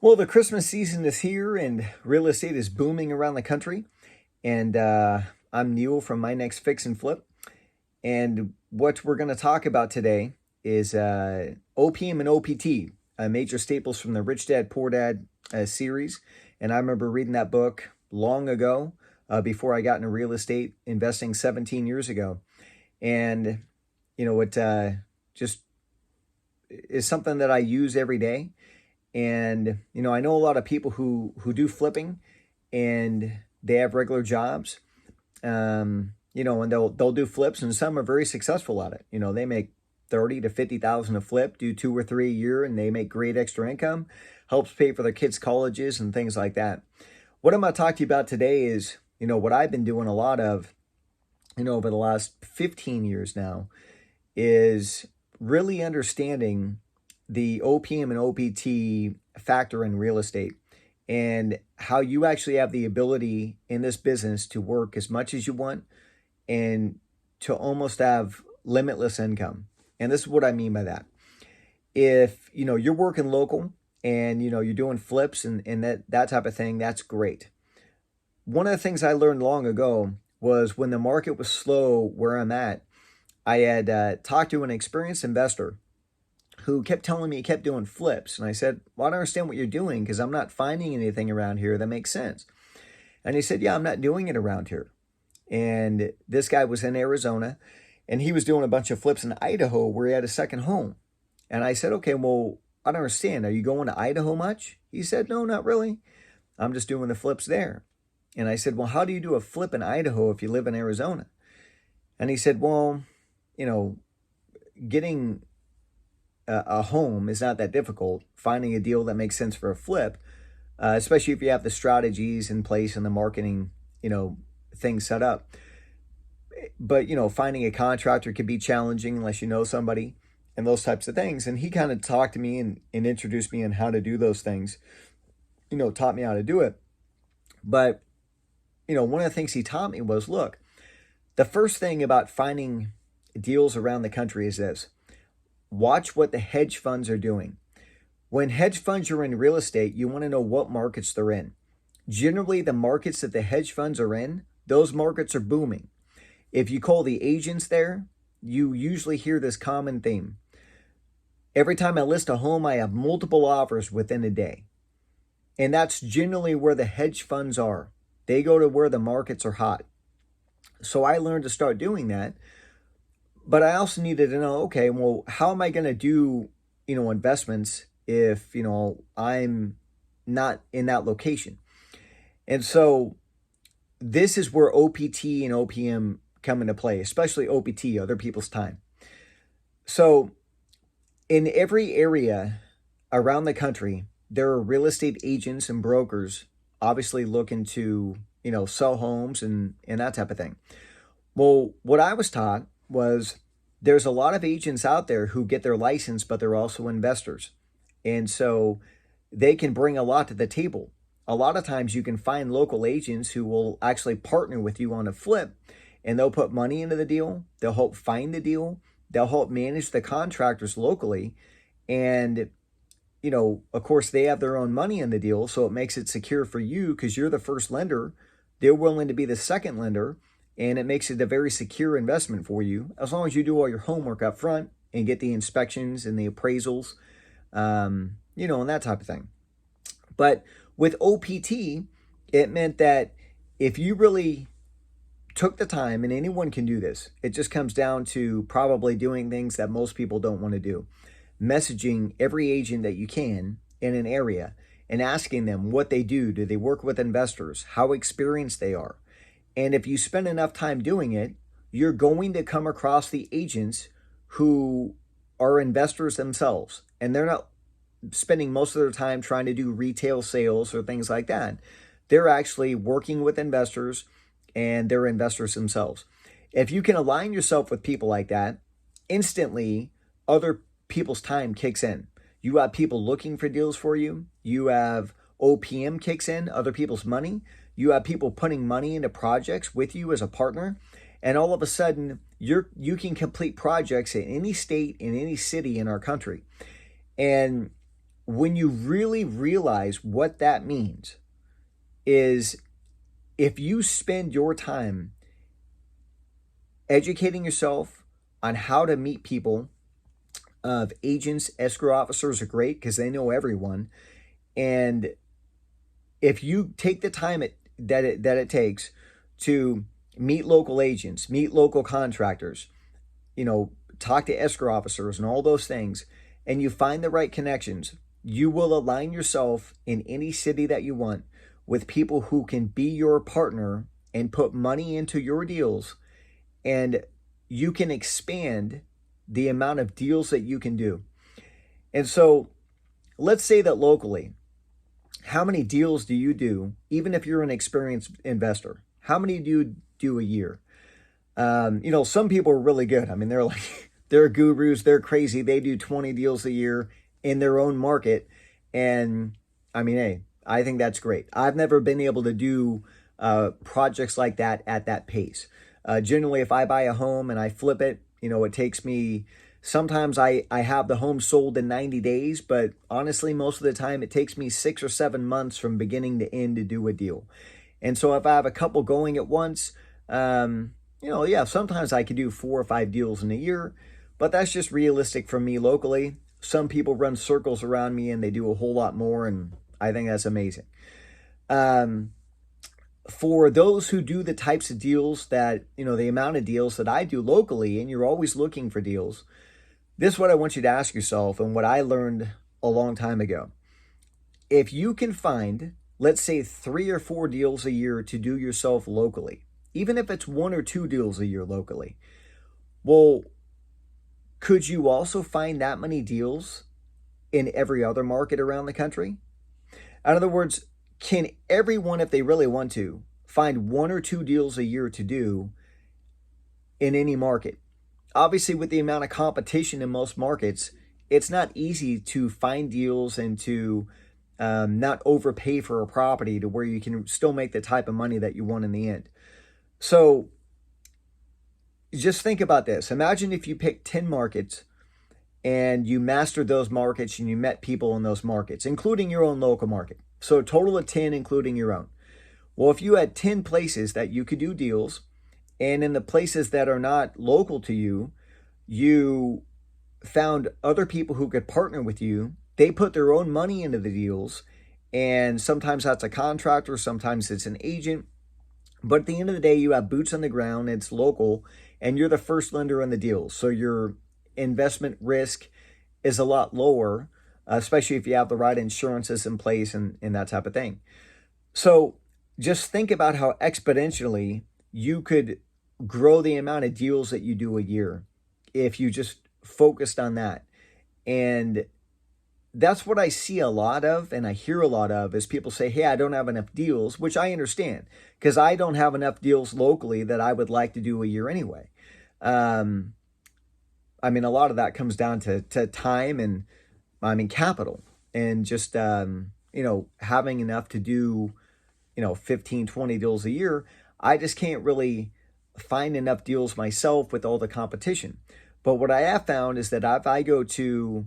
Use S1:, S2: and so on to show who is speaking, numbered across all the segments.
S1: Well, the Christmas season is here and real estate is booming around the country. And I'm Neil from My Next Fix and Flip. And what we're going to talk about today is OPM and OPT, major staples from the Rich Dad Poor Dad series. And I remember reading that book long ago, before I got into real estate investing 17 years ago. And, it just is something that I use every day. And, I know a lot of people who do flipping and they have regular jobs, and they'll do flips, and some are very successful at it. They make 30 to 50,000 a flip, do 2 or 3 a year, and they make great extra income, helps pay for their kids' colleges and things like that. What I'm going to talk to you about today is, what I've been doing a lot of, over the last 15 years now, is really understanding the OPM and OPT factor in real estate and how you actually have the ability in this business to work as much as you want and to almost have limitless income. And this is what I mean by that. If, you're working local and, you're doing flips and that type of thing, that's great. One of the things I learned long ago was when the market was slow where I'm at, I had talked to an experienced investor who kept telling me he kept doing flips. And I said, well, I don't understand what you're doing because I'm not finding anything around here that makes sense. And he said, yeah, I'm not doing it around here. And this guy was in Arizona and he was doing a bunch of flips in Idaho where he had a second home. And I said, okay, well, I don't understand. Are you going to Idaho much? He said, no, not really. I'm just doing the flips there. And I said, well, how do you do a flip in Idaho if you live in Arizona? And he said, well, getting a home is not that difficult. Finding a deal that makes sense for a flip, especially if you have the strategies in place and the marketing, things set up. But, finding a contractor could be challenging unless you know somebody and those types of things. And he kind of talked to me and introduced me on how to do those things, taught me how to do it. But, one of the things he taught me was, look, the first thing about finding deals around the country is this. Watch what the hedge funds are doing. When hedge funds are in real estate, you want to know what markets they're in. Generally, the markets that the hedge funds are in, those markets are booming. If you call the agents there, you usually hear this common theme. Every time I list a home, I have multiple offers within a day. And that's generally where the hedge funds are. They go to where the markets are hot. So I learned to start doing that. But I also needed to know, okay, well, how am I going to do, investments if, I'm not in that location? And so this is where OPT and OPM come into play, especially OPT, other people's time. So in every area around the country, there are real estate agents and brokers obviously looking to, sell homes and that type of thing. Well, what I was taught was there's a lot of agents out there who get their license, but they're also investors. And so they can bring a lot to the table. A lot of times you can find local agents who will actually partner with you on a flip, and they'll put money into the deal. They'll help find the deal. They'll help manage the contractors locally. And, of course, they have their own money in the deal, so it makes it secure for you because you're the first lender. They're willing to be the second lender. And it makes it a very secure investment for you as long as you do all your homework up front and get the inspections and the appraisals, and that type of thing. But with OPT, it meant that if you really took the time, and anyone can do this, it just comes down to probably doing things that most people don't want to do. Messaging every agent that you can in an area and asking them what they do. Do they work with investors? How experienced they are? And if you spend enough time doing it, you're going to come across the agents who are investors themselves. And they're not spending most of their time trying to do retail sales or things like that. They're actually working with investors and they're investors themselves. If you can align yourself with people like that, instantly other people's time kicks in. You have people looking for deals for you. You have OPM kicks in, other people's money. You have people putting money into projects with you as a partner. And all of a sudden, you can complete projects in any state, in any city in our country. And when you really realize what that means is if you spend your time educating yourself on how to meet people, of agents, escrow officers are great because they know everyone. And if you take the time that it takes to meet local agents, meet local contractors, talk to escrow officers and all those things, and you find the right connections, you will align yourself in any city that you want with people who can be your partner and put money into your deals, and you can expand the amount of deals that you can do. And so let's say that locally, how many deals do you do, even if you're an experienced investor? How many do you do a year? Some people are really good. I mean, they're gurus, they're crazy. They do 20 deals a year in their own market. And I mean, hey, I think that's great. I've never been able to do projects like that at that pace. Generally, if I buy a home and I flip it, it takes me, sometimes I have the home sold in 90 days, but honestly, most of the time it takes me 6 or 7 months from beginning to end to do a deal. And so if I have a couple going at once, sometimes I could do 4 or 5 deals in a year, but that's just realistic for me locally. Some people run circles around me and they do a whole lot more, and I think that's amazing. For those who do the types of deals that, the amount of deals that I do locally, and you're always looking for deals, this is what I want you to ask yourself and what I learned a long time ago. If you can find, let's say, 3 or 4 deals a year to do yourself locally, even if it's 1 or 2 deals a year locally, well, could you also find that many deals in every other market around the country? In other words, can everyone, if they really want to, find 1 or 2 deals a year to do in any market? Obviously, with the amount of competition in most markets, it's not easy to find deals and to not overpay for a property to where you can still make the type of money that you want in the end. So just think about this. Imagine if you picked 10 markets and you mastered those markets and you met people in those markets, including your own local market. So a total of 10, including your own. Well, if you had 10 places that you could do deals, and in the places that are not local to you, you found other people who could partner with you, they put their own money into the deals, and sometimes that's a contractor, sometimes it's an agent. But at the end of the day, you have boots on the ground, it's local, and you're the first lender in the deal. So your investment risk is a lot lower, especially if you have the right insurances in place and that type of thing. So just think about how exponentially you could grow the amount of deals that you do a year if you just focused on that. And that's what I see a lot of, and I hear a lot of, is people say, hey, I don't have enough deals, which I understand, because I don't have enough deals locally that I would like to do a year anyway. I mean, a lot of that comes down to time and, capital, and just, having enough to do, 15, 20 deals a year. I just can't really find enough deals myself with all the competition. But what I have found is that if I go to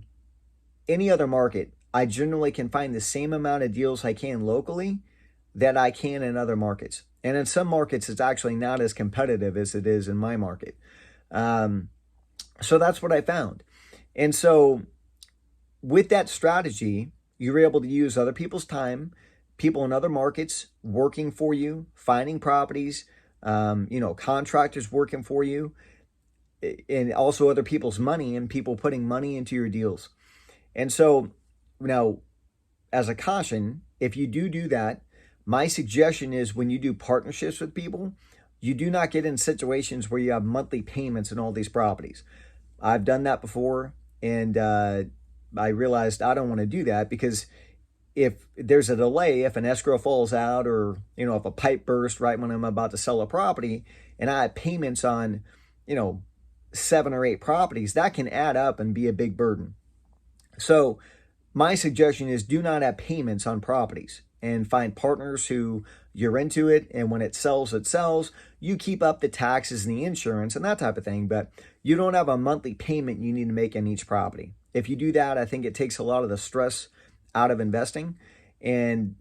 S1: any other market, I generally can find the same amount of deals I can locally that I can in other markets. And in some markets, it's actually not as competitive as it is in my market. So that's what I found. And so with that strategy, you're able to use other people's time, people in other markets working for you, finding properties, contractors working for you, and also other people's money and people putting money into your deals. And so now, as a caution, if you do that, my suggestion is when you do partnerships with people, you do not get in situations where you have monthly payments in all these properties. I've done that before, and I realized I don't want to do that, because if there's a delay, if an escrow falls out, or if a pipe bursts right when I'm about to sell a property, and I have payments on 7 or 8 properties, that can add up and be a big burden. So my suggestion is do not have payments on properties, and find partners who you're into it, and when it sells, it sells. You keep up the taxes and the insurance and that type of thing, but you don't have a monthly payment you need to make on each property. If you do that, I think it takes a lot of the stress out of investing, and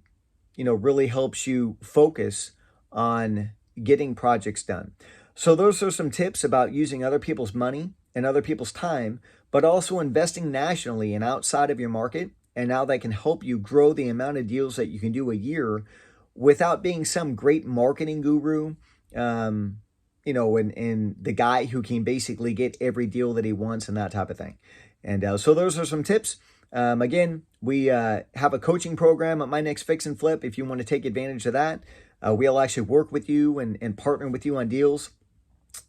S1: really helps you focus on getting projects done. So those are some tips about using other people's money and other people's time, but also investing nationally and outside of your market, and how that can help you grow the amount of deals that you can do a year without being some great marketing guru, and the guy who can basically get every deal that he wants and that type of thing. And so those are some tips. Again, we have a coaching program at My Next Fix and Flip. If you want to take advantage of that, we'll actually work with you and partner with you on deals.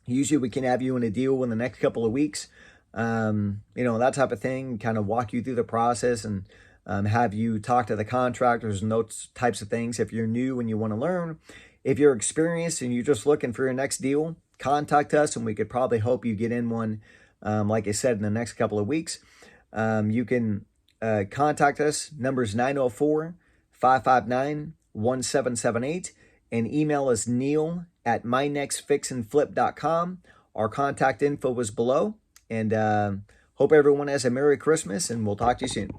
S1: Usually we can have you in a deal in the next couple of weeks, that type of thing, kind of walk you through the process and have you talk to the contractors and those types of things. If you're new and you want to learn, if you're experienced and you're just looking for your next deal, contact us and we could probably help you get in one, like I said, in the next couple of weeks. You can contact us. Number's 904-559-1778, and email us neil@mynextfixandflip.com. Our contact info is below, and hope everyone has a Merry Christmas, and we'll talk to you soon.